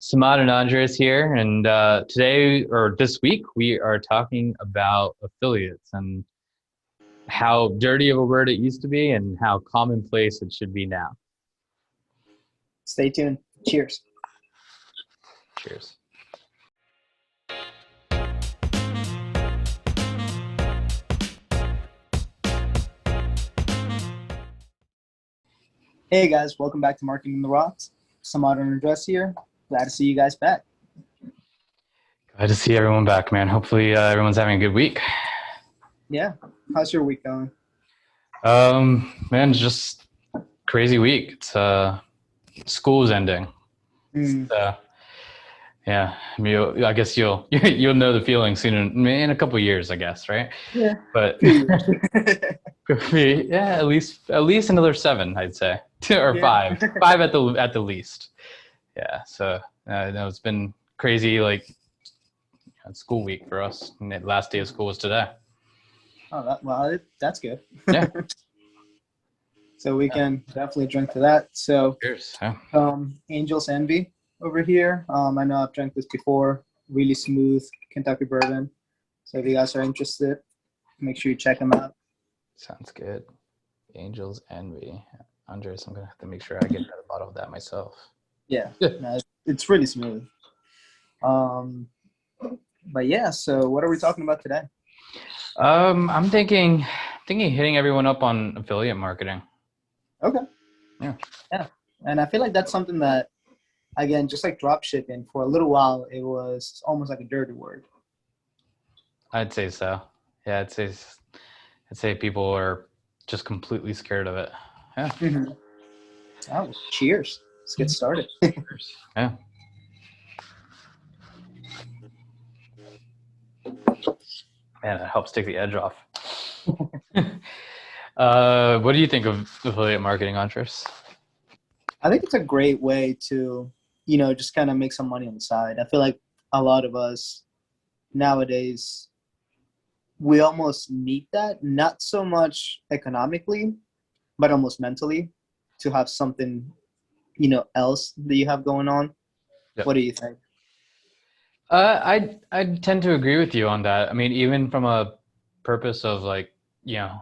Samad and Andres here, and today or this week we are talking about affiliates and how dirty of a word it used to be and how commonplace it should be now. Stay tuned. Cheers. Cheers. Hey guys, welcome back to Marketing the Rocks. Some modern address here. Glad to see you guys back. Glad to see everyone back, man. Hopefully everyone's having a good week. Yeah. How's your week going? Man, just crazy week. It's school's ending. Mm. Yeah, I mean, I guess you'll know the feeling soon in a couple of years, I guess, right? Yeah. But yeah, at least another 7, I'd say, or Yeah. 5 at the least. Yeah, so no, it's been crazy. Like school week for us. And the last day of school was today. That's good. Yeah. So we can definitely drink to that. So, Cheers. Yeah. Angel's Envy over here. I know I've drank this before. Really smooth Kentucky bourbon. So if you guys are interested, make sure you check them out. Sounds good. Angel's Envy. Andres, I'm gonna have to make sure I get a bottle of that myself. Yeah, no, it's really smooth. But yeah, so what are we talking about today? I'm thinking hitting everyone up on affiliate marketing. Okay. Yeah. And I feel like that's something that, again, just like drop shipping, for a little while, it was almost like a dirty word. I'd say so. Yeah, I'd say people are just completely scared of it. Yeah. Mm-hmm. Oh, cheers. Let's get started. Yeah. Man, it helps take the edge off. What do you think of affiliate marketing, Andres? I think it's a great way to, just kind of make some money on the side. I feel like a lot of us nowadays, we almost need that, not so much economically, but almost mentally, to have something, else that you have going on. Yep. What do you think? I tend to agree with you on that. I mean, even from a purpose of like,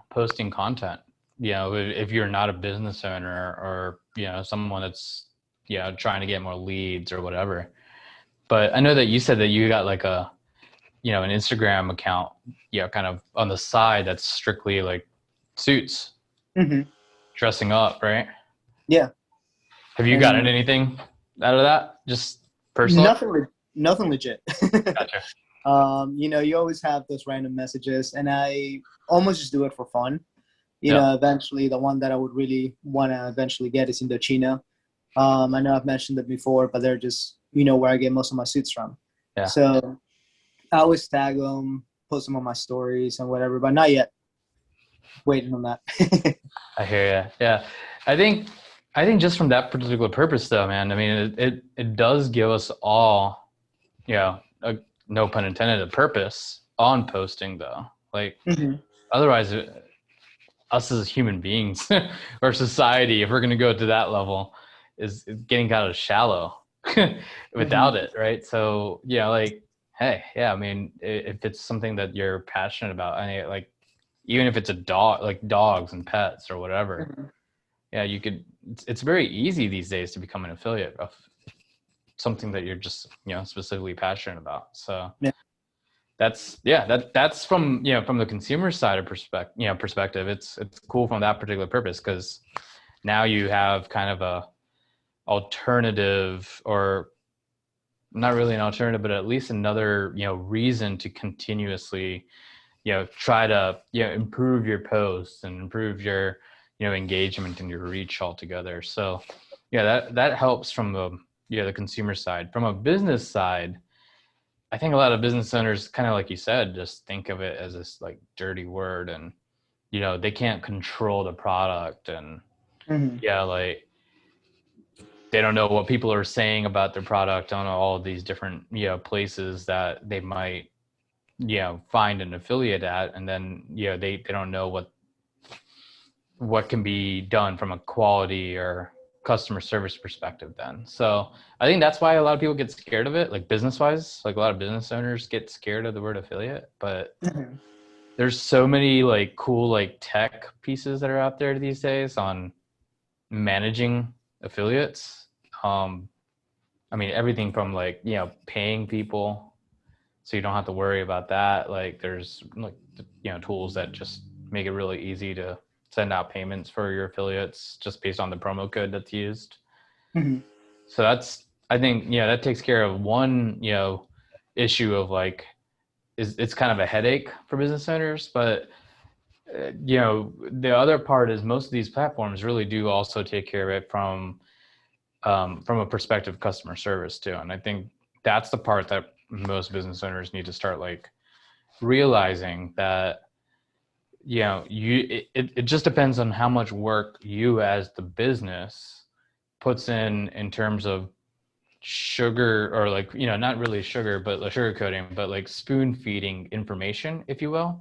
posting content, if you're not a business owner or, someone that's, trying to get more leads or whatever. But I know that you said that you got like an Instagram account, kind of on the side that's strictly like suits, dressing up, right? Yeah. Have you gotten anything out of that? Just personally? Nothing legit. Gotcha. You always have those random messages, and I almost just do it for fun. Eventually, the one that I would really want to eventually get is Indochino. I know I've mentioned it before, but they're just, where I get most of my suits from. Yeah. So I always tag them, post them on my stories and whatever, but not yet. Waiting on that. I hear you. Yeah. I think just from that particular purpose though, man, I mean, it does give us all, no pun intended, a purpose on posting though. Like otherwise us as human beings or society, if we're going to go to that level, is getting kind of shallow without it. Right. So, like, hey, yeah, I mean, if it's something that you're passionate about, I mean, like, even if it's a dog, like dogs and pets or whatever, yeah, you could, it's very easy these days to become an affiliate of something that you're just, specifically passionate about. So that's from, from the consumer side of perspective, it's cool from that particular purpose. Cause now you have kind of a alternative, or not really an alternative, but at least another, reason to continuously, try to, improve your posts and improve your, engagement and your reach altogether. So yeah, that helps from the consumer side. From a business side, I think a lot of business owners, kind of like you said, just think of it as this like dirty word, and they can't control the product, and like they don't know what people are saying about their product on all of these different places that they might find an affiliate at, and then they don't know what can be done from a quality or customer service perspective then. So I think that's why a lot of people get scared of it, like business wise, like a lot of business owners get scared of the word affiliate, but Mhm. there's so many like cool like tech pieces that are out there these days on managing affiliates. I mean, everything from like, paying people so you don't have to worry about that. Like there's like, tools that just make it really easy to send out payments for your affiliates just based on the promo code that's used. Mhm. So I think, that takes care of one, issue of like, it's kind of a headache for business owners, but the other part is most of these platforms really do also take care of it from a perspective of customer service too. And I think that's the part that most business owners need to start like realizing that, it just depends on how much work you as the business puts in terms of sugar, or like, not really sugar, but like sugar coating, but like spoon feeding information, if you will,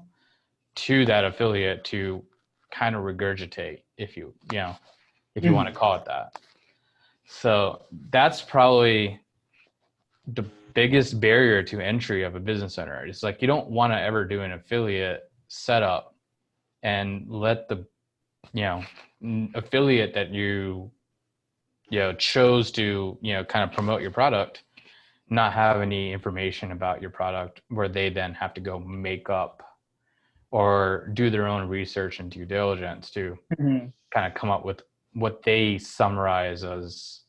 to that affiliate to kind of regurgitate, if you want to Mhm. call it that. So that's probably the biggest barrier to entry of a business owner. It's like you don't want to ever do an affiliate setup and let the affiliate that you chose to kind of promote your product not have any information about your product, where they then have to go make up or do their own research and due diligence to Mhm. kind of come up with what they summarize as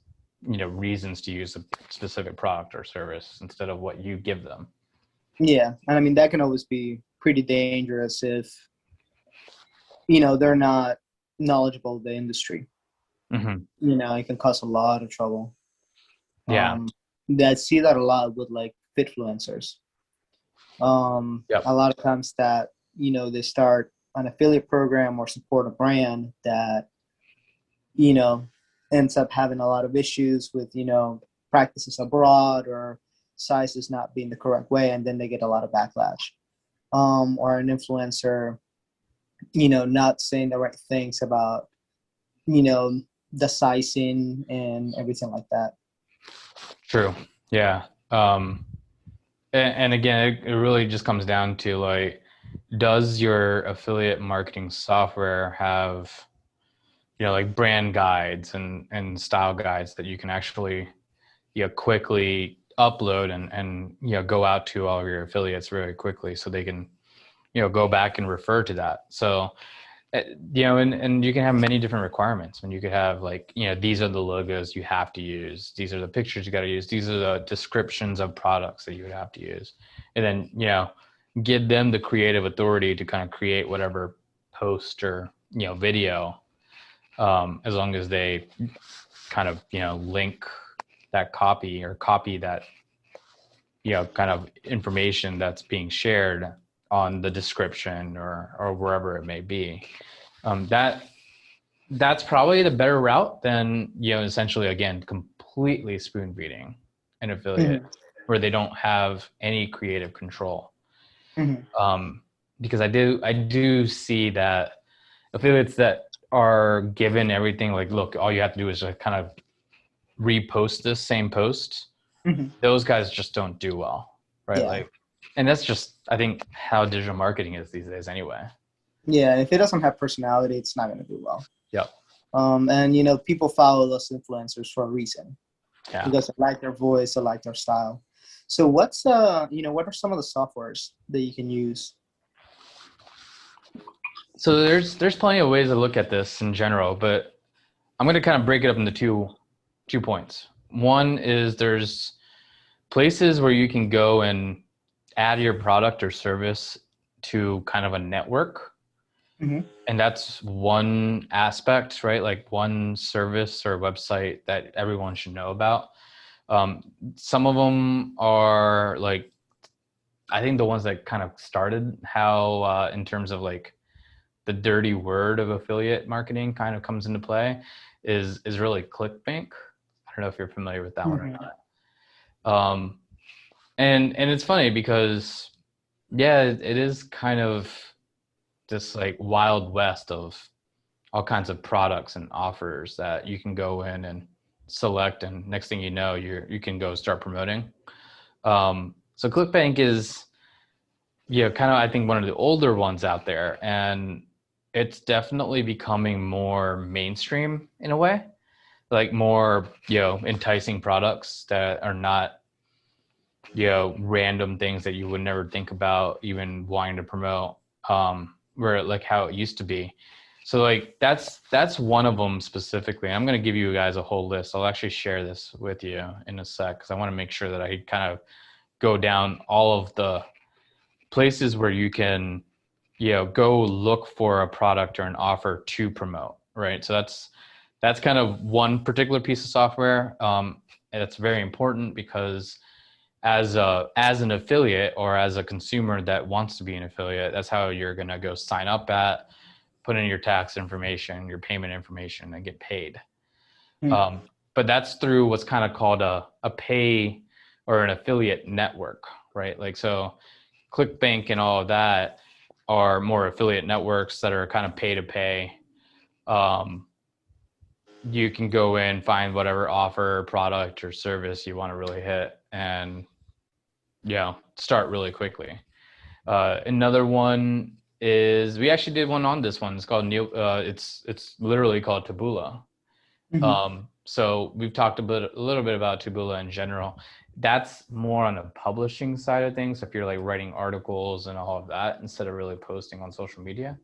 reasons to use a specific product or service instead of what you give them. Yeah, and I mean that can always be pretty dangerous if they're not knowledgeable of the industry. Mm-hmm. It can cause a lot of trouble. Yeah. Um, I see that a lot with like fitfluencers. Yep. A lot of times that they start an affiliate program or support a brand that you know ends up having a lot of issues with practices abroad or sizes not being the correct way, and then they get a lot of backlash. Or an influencer not saying the right things about you know the sizing and everything like that. True. Yeah. And again, it really just comes down to like, does your affiliate marketing software have, like brand guides and style guides that you can actually, quickly upload and go out to all of your affiliates very quickly so they can, go back and refer to that. So, and you can have many different requirements. When you could have like, these are the logos you have to use. These are the pictures you got to use. These are the descriptions of products that you would have to use. And then, give them the creative authority to kind of create whatever post or, video, as long as they kind of, link that copy or copy that, kind of information that's being shared on the description or wherever it may be. That's probably the better route than, essentially, again, completely spoon feeding an affiliate Mhm. where they don't have any creative control. Mhm. Because I do see that affiliates that are given everything, like, look, all you have to do is just kind of repost this same post. Mhm. Those guys just don't do well, right? Yeah. Like, and that's just, I think, how digital marketing is these days anyway. Yeah, if it doesn't have personality, it's not going to do well. Yep. And people follow those influencers for a reason Yeah. because they like their voice, they like their style. So what are some of the softwares that you can use? So there's plenty of ways to look at this in general, but I'm going to kind of break it up into two points. One is there's places where you can go and add your product or service to kind of a network. Mm-hmm. And that's one aspect, right? Like one service or website that everyone should know about. Some of them are like, I think the ones that kind of started how, in terms of like the dirty word of affiliate marketing kind of comes into play is really ClickBank. I don't know if you're familiar with that one or Mm-hmm. not. And it's funny because, yeah, it is kind of this like wild west of all kinds of products and offers that you can go in and select, and next thing you know, you can go start promoting. So ClickBank is, kind of, I think, one of the older ones out there, and it's definitely becoming more mainstream in a way, like more, enticing products that are not, random things that you would never think about even wanting to promote, where like how it used to be. So like that's one of them specifically. I'm going to give you guys a whole list. I'll actually share this with you in a sec, because I want to make sure that I kind of go down all of the places where you can, go look for a product or an offer to promote, right? So that's kind of one particular piece of software. And it's very important because as an affiliate, or as a consumer that wants to be an affiliate, that's how you're going to go sign up put in your tax information, your payment information, and get paid. Hmm. But that's through what's kind of called a pay or an affiliate network, right? Like, so ClickBank and all of that are more affiliate networks that are kind of pay to pay. You can go in, find whatever offer, product, or service you want to really hit, and start really quickly. Another one is, we actually did one on this one. It's called it's literally called Taboola. Hmm. So we've talked a little bit about Taboola in general. That's more on the publishing side of things. If you're like writing articles and all of that, instead of really posting on social media.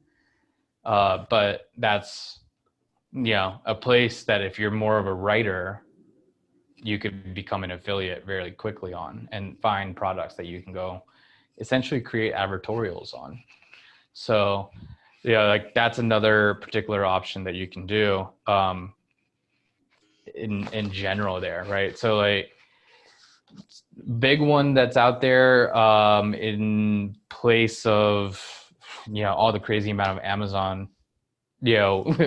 But that's, a place that if you're more of a writer, you could become an affiliate very quickly on, and find products that you can go essentially create advertorials on. So, like that's another particular option that you can do, in general there, right? So like, big one that's out there, in place of, all the crazy amount of Amazon,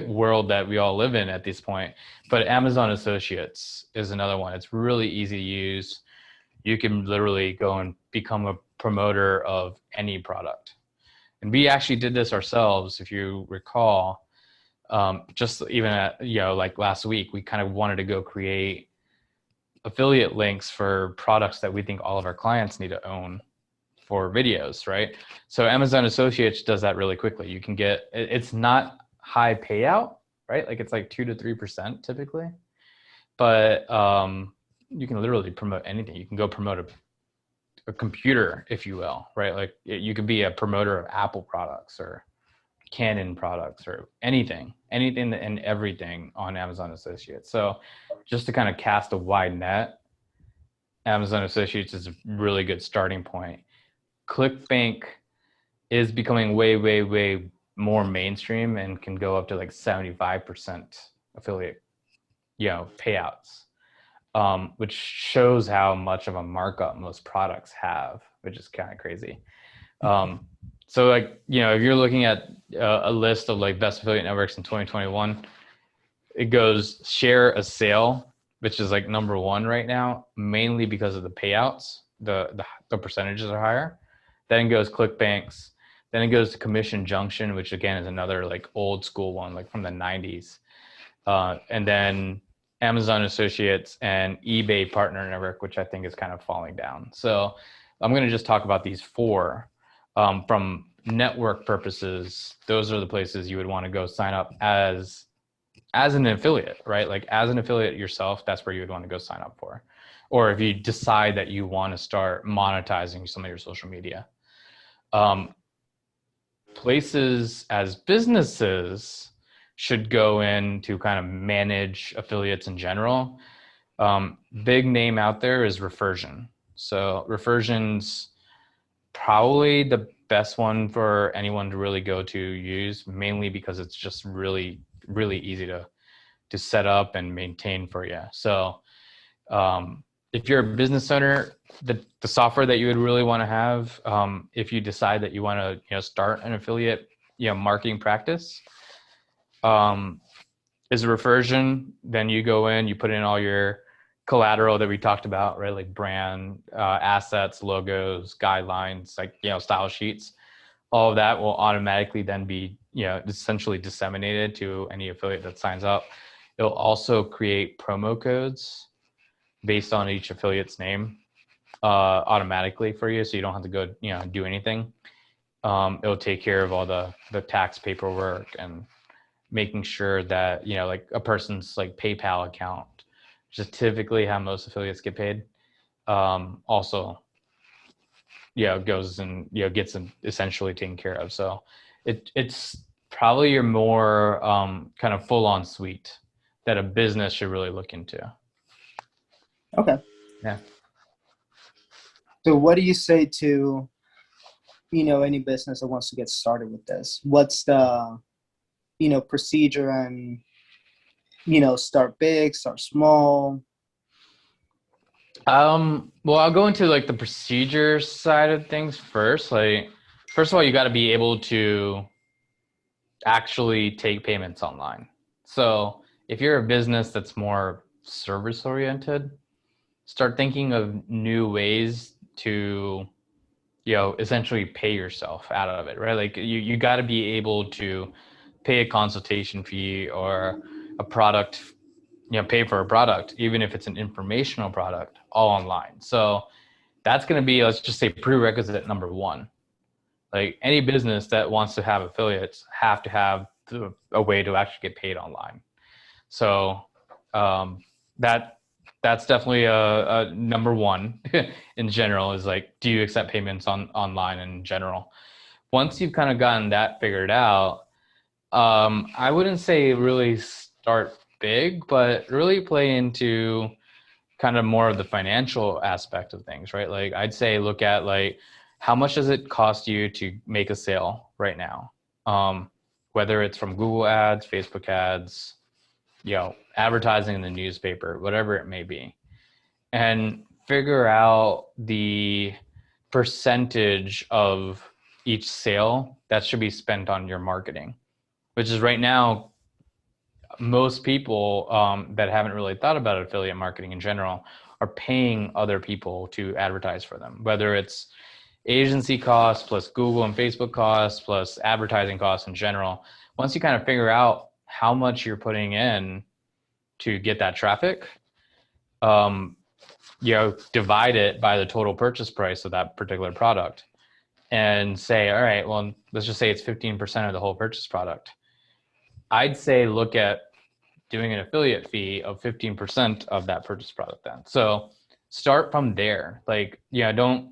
world that we all live in at this point. But Amazon Associates is another one. It's really easy to use. You can literally go and become a promoter of any product. And we actually did this ourselves, if you recall. Just even at, like last week, we kind of wanted to go create affiliate links for products that we think all of our clients need to own for videos, right? So Amazon Associates does that really quickly. You can get, it's not high payout, right? Like it's like 2 to 3% typically, but you can literally promote anything. You can go promote a computer, if you will, right? Like you could be a promoter of Apple products or Canon products or anything and everything on Amazon Associates. So just to kind of cast a wide net, Amazon Associates is a really good starting point. ClickBank is becoming way, way, way more mainstream and can go up to like 75% affiliate, payouts, which shows how much of a markup most products have, which is kind of crazy. So like, if you're looking at a list of like best affiliate networks in 2021, it goes Share a Sale, which is like number one right now, mainly because of the payouts. The percentages are higher. Then goes ClickBanks. Then it goes to Commission Junction, which again is another like old school one, like from the 90s. And then Amazon Associates and eBay Partner Network, which I think is kind of falling down. So I'm going to just talk about these four. From network purposes, those are the places you would want to go sign up as an affiliate, right? Like as an affiliate yourself, that's where you would want to go sign up for. Or if you decide that you want to start monetizing some of your social media. Places as businesses should go in to kind of manage affiliates in general. Big name out there is Refersion. So Refersion's probably the best one for anyone to really go to use, mainly because it's just really, really easy to set up and maintain for you. So if you're a business owner, the software that you would really want to have, if you decide that you want to start an affiliate marketing practice, is a Refersion. Then you go in, you put in all your collateral that we talked about, right? Like brand, assets, logos, guidelines, like style sheets. All of that will automatically then be essentially disseminated to any affiliate that signs up. It'll also create promo codes based on each affiliate's name automatically for you, so you don't have to go do anything. It'll take care of all the tax paperwork and making sure that like a person's like PayPal account, which is typically how most affiliates get paid, also goes and gets them essentially taken care of. So it's probably your more kind of full-on suite that a business should really look into. Okay. Yeah. So what do you say to, any business that wants to get started with this? What's the, procedure and, start big, start small? Well, I'll go into like the procedure side of things first. Like, first of all, you got to be able to actually take payments online. So if you're a business that's more service oriented, start thinking of new ways to essentially pay yourself out of it, right? Like you got to be able to pay a consultation fee or a product, pay for a product, even if it's an informational product, all online. So that's going to be, let's just say, prerequisite number one. Like any business that wants to have affiliates have to have a way to actually get paid online. So that's definitely a number one in general, is like, do you accept payments online in general? Once you've kind of gotten that figured out, I wouldn't say really start big, but really play into kind of more of the financial aspect of things, right? Like I'd say look at like, how much does it cost you to make a sale right now? Whether it's from Google ads, Facebook ads, advertising in the newspaper, whatever it may be, and figure out the percentage of each sale that should be spent on your marketing, which is right now, most people that haven't really thought about affiliate marketing in general are paying other people to advertise for them, whether it's agency costs plus Google and Facebook costs plus advertising costs in general. Once you kind of figure out how much you're putting in to get that traffic, divide it by the total purchase price of that particular product and say, all right, well, let's just say it's 15% of the whole purchase product. I'd say look at doing an affiliate fee of 15% of that purchase product then. So start from there. Like, don't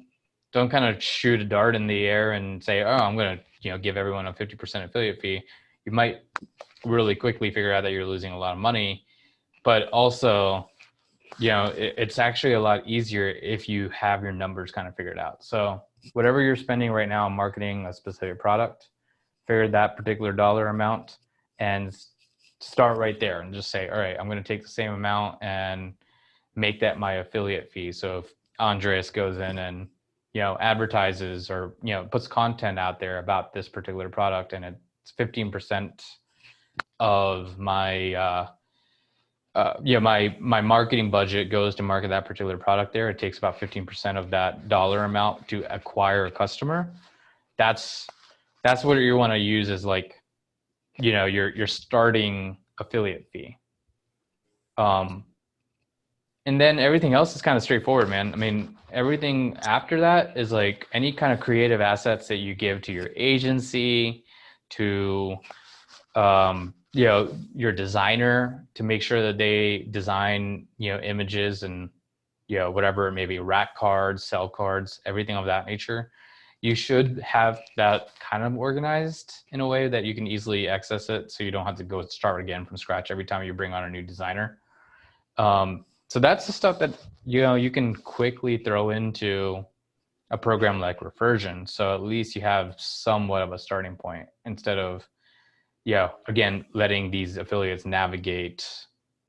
kind of shoot a dart in the air and say, oh, I'm going to, give everyone a 50% affiliate fee. You might really quickly figure out that you're losing a lot of money, but also, it's actually a lot easier if you have your numbers kind of figured out. So whatever you're spending right now on marketing a specific product, figure that particular dollar amount and start right there and just say, all right, I'm going to take the same amount and make that my affiliate fee. So if Andres goes in and, advertises or, puts content out there about this particular product and it's 15% of my, my marketing budget goes to market that particular product there. It takes about 15% of that dollar amount to acquire a customer. That's what you want to use as like, your starting affiliate fee. And then everything else is kind of straightforward, man. I mean, everything after that is like any kind of creative assets that you give to your agency, to, your designer, to make sure that they design, images and, whatever it may be, rack cards, sell cards, everything of that nature. You should have that kind of organized in a way that you can easily access it, so you don't have to go start again from scratch every time you bring on a new designer. So that's the stuff that, you can quickly throw into a program like Refersion. So at least you have somewhat of a starting point instead of, again, letting these affiliates navigate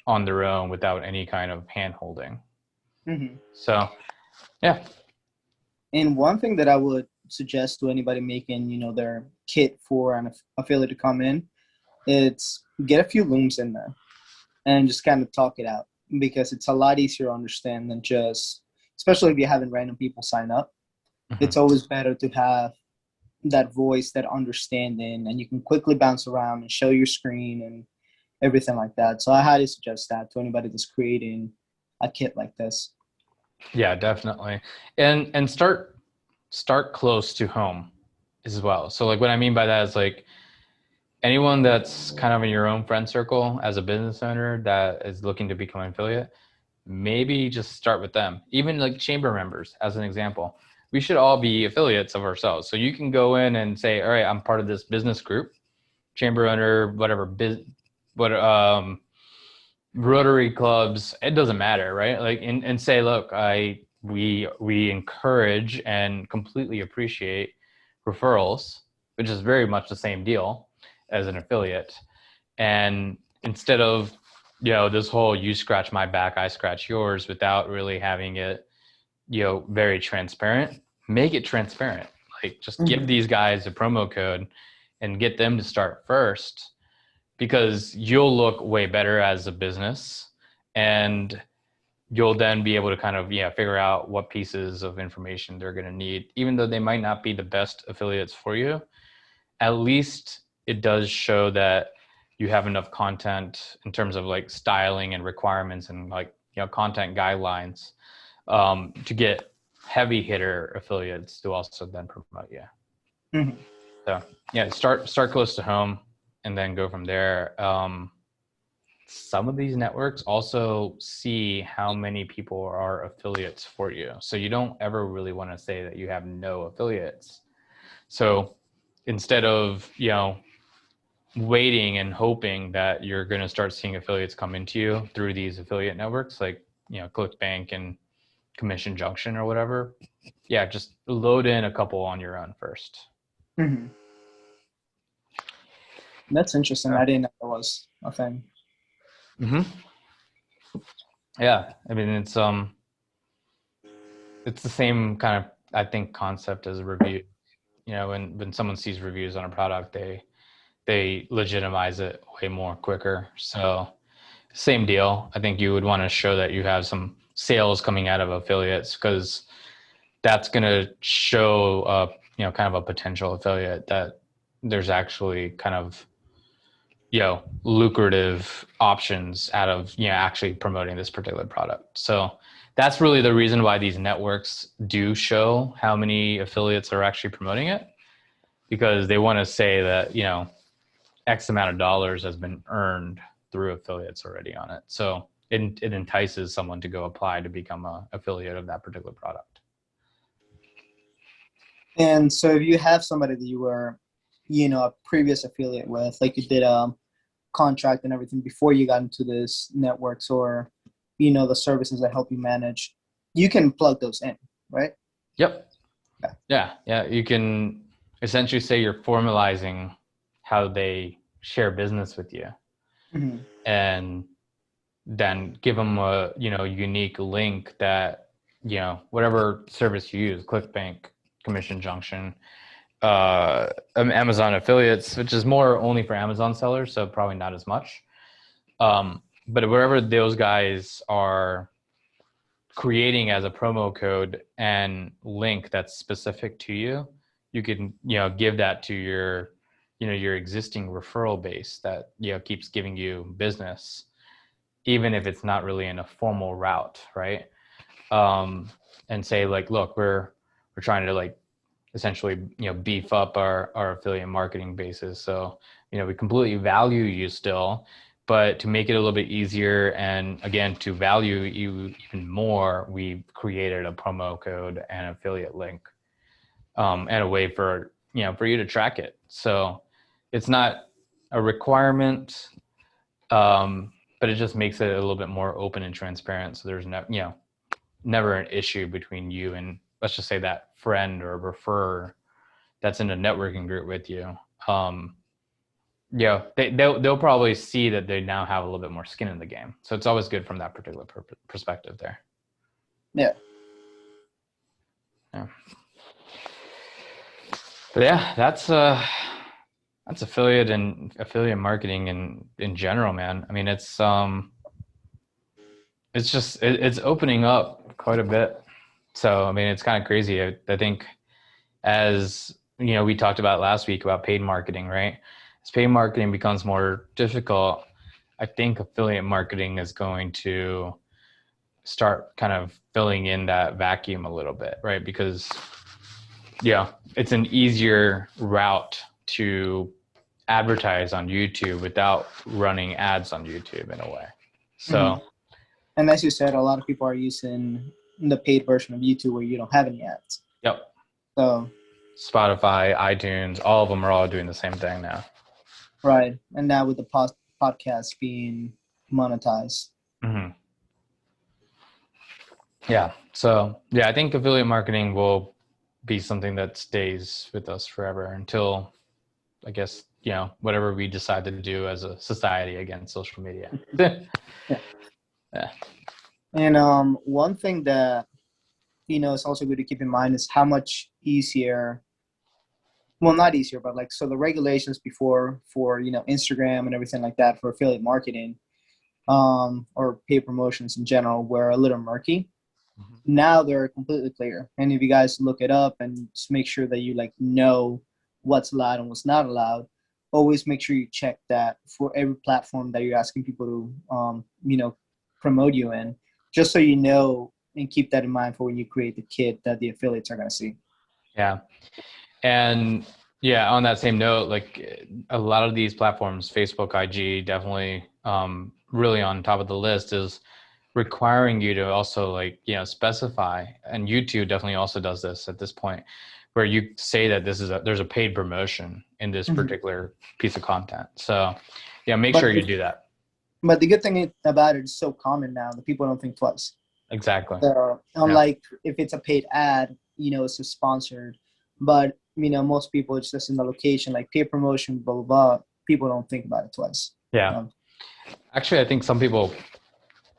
on their own without any kind of hand holding. Mm-hmm. So, yeah. And one thing that I would suggest to anybody making, their kit for an affiliate to come in, it's get a few looms in there and just kind of talk it out, because it's a lot easier to understand than just, especially if you're having random people sign up. Mm-hmm. It's always better to have, that voice, that understanding, and you can quickly bounce around and show your screen and everything like that. So I highly suggest that to anybody that's creating a kit like this. Yeah, definitely. And start close to home as well. So like what I mean by that is like anyone that's kind of in your own friend circle as a business owner that is looking to become an affiliate, maybe just start with them. Even like chamber members, as an example. We should all be affiliates of ourselves. So you can go in and say, all right, I'm part of this business group, chamber owner, whatever, what Rotary clubs, it doesn't matter, right? Like, and say, look, we encourage and completely appreciate referrals, which is very much the same deal as an affiliate. And instead of, this whole you scratch my back, I scratch yours without really having it, very transparent, make it transparent. Like just give these guys a promo code and get them to start first, because you'll look way better as a business, and you'll then be able to kind of figure out what pieces of information they're going to need. Even though they might not be the best affiliates for you, at least it does show that you have enough content in terms of like styling and requirements and like content guidelines to get heavy hitter affiliates to also then promote you. Mm-hmm. So yeah, start close to home and then go from there. Some of these networks also see how many people are affiliates for you. So you don't ever really want to say that you have no affiliates. So instead of, waiting and hoping that you're going to start seeing affiliates come into you through these affiliate networks, like, ClickBank and Commission Junction or whatever. Yeah, just load in a couple on your own first. Mm-hmm. That's interesting. I didn't know that was a thing. Mm-hmm. Yeah, I mean it's the same kind of, I think, concept as a review. When someone sees reviews on a product, they legitimize it way more quicker. So same deal. I think you would want to show that you have some sales coming out of affiliates, because that's going to show kind of a potential affiliate that there's actually kind of lucrative options out of actually promoting this particular product. So that's really the reason why these networks do show how many affiliates are actually promoting it, because they want to say that X amount of dollars has been earned through affiliates already on it. So it entices someone to go apply to become an affiliate of that particular product. And so if you have somebody that you were, a previous affiliate with, like you did a contract and everything before you got into this networks, or, the services that help you manage, you can plug those in, right? Yep. Yeah. You can essentially say you're formalizing how they share business with you. Mm-hmm. And then give them a unique link that whatever service you use, ClickBank, Commission Junction, Amazon affiliates, which is more only for Amazon sellers, so probably not as much, but wherever those guys are creating as a promo code and link that's specific to you, you can give that to your your existing referral base that keeps giving you business, even if it's not really in a formal route, right? And say like, look, we're trying to like essentially beef up our affiliate marketing basis. So we completely value you still, but to make it a little bit easier and again to value you even more, we've created a promo code and affiliate link, and a way for for you to track it. So it's not a requirement, but it just makes it a little bit more open and transparent. So there's never an issue between you and, let's just say, that friend or referrer that's in a networking group with you. They'll probably see that they now have a little bit more skin in the game. So it's always good from that particular perspective there. Yeah. But yeah, that's affiliate and affiliate marketing in general, man. I mean, it's opening up quite a bit. So I mean, it's kind of crazy. I think as we talked about last week about paid marketing, right? As paid marketing becomes more difficult, I think affiliate marketing is going to start kind of filling in that vacuum a little bit, right? Because it's an easier route to advertise on YouTube without running ads on YouTube in a way. So, and as you said, a lot of people are using the paid version of YouTube where you don't have any ads. yep. So Spotify, iTunes, all of them are all doing the same thing now. right, and now with the podcast being monetized. Mm-hmm. Yeah. So I think affiliate marketing will be something that stays with us forever until, I guess, whatever we decide to do as a society against social media. Yeah. And one thing that it's also good to keep in mind is how much easier. Well, not easier, but so the regulations before for Instagram and everything like that for affiliate marketing, or paid promotions in general were a little murky. Mm-hmm. Now they're completely clear. And if you guys look it up and just make sure that you know what's allowed and what's not allowed, always make sure you check that for every platform that you're asking people to, promote you in, just so you know and keep that in mind for when you create the kit that the affiliates are going to see. Yeah. And on that same note, like a lot of these platforms, Facebook, IG, definitely really on top of the list is requiring you to also specify, and YouTube definitely also does this at this point, where you say that there's a paid promotion in this particular piece of content. So make sure you do that. But the good thing about it is so common now that people don't think twice. Exactly. So unlike if it's a paid ad, it's just sponsored. But most people, it's just in the location, like paid promotion, blah blah blah. People don't think about it twice. Yeah. Actually, I think some people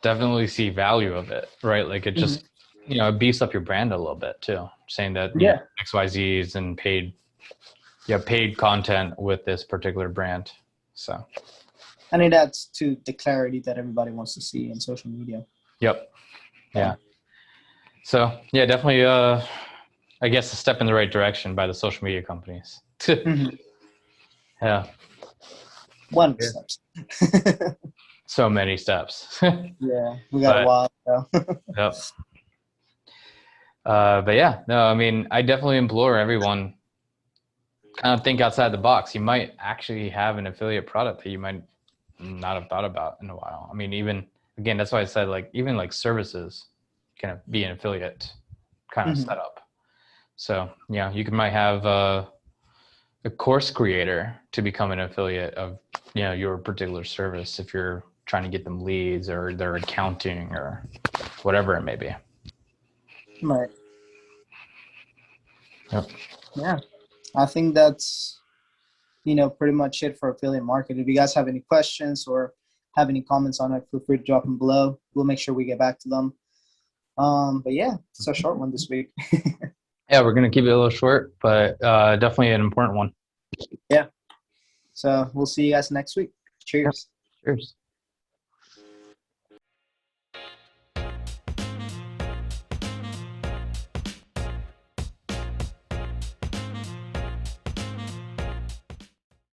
definitely see value of it, right? Like it just it beefs up your brand a little bit too, saying that XYZ is in paid content with this particular brand. So, and it adds to the clarity that everybody wants to see in social media. Yep. Yeah. So definitely I guess a step in the right direction by the social media companies. Yeah. One of the steps. So many steps. Yeah, we got a while. Yep. But no, I mean, I definitely implore everyone kind of think outside the box. You might actually have an affiliate product that you might not have thought about in a while. I mean, even again, that's why I said even services can be an affiliate kind of setup. So you might have a course creator to become an affiliate of your particular service if you're trying to get them leads or their accounting or whatever it may be. Right. Yep. Yeah, I think that's pretty much it for affiliate marketing. If you guys have any questions or have any comments on it, feel free to drop them below. We'll make sure we get back to them. But it's a short one this week. Yeah, we're gonna keep it a little short, but definitely an important one. Yeah. So we'll see you guys next week. Cheers. Cheers.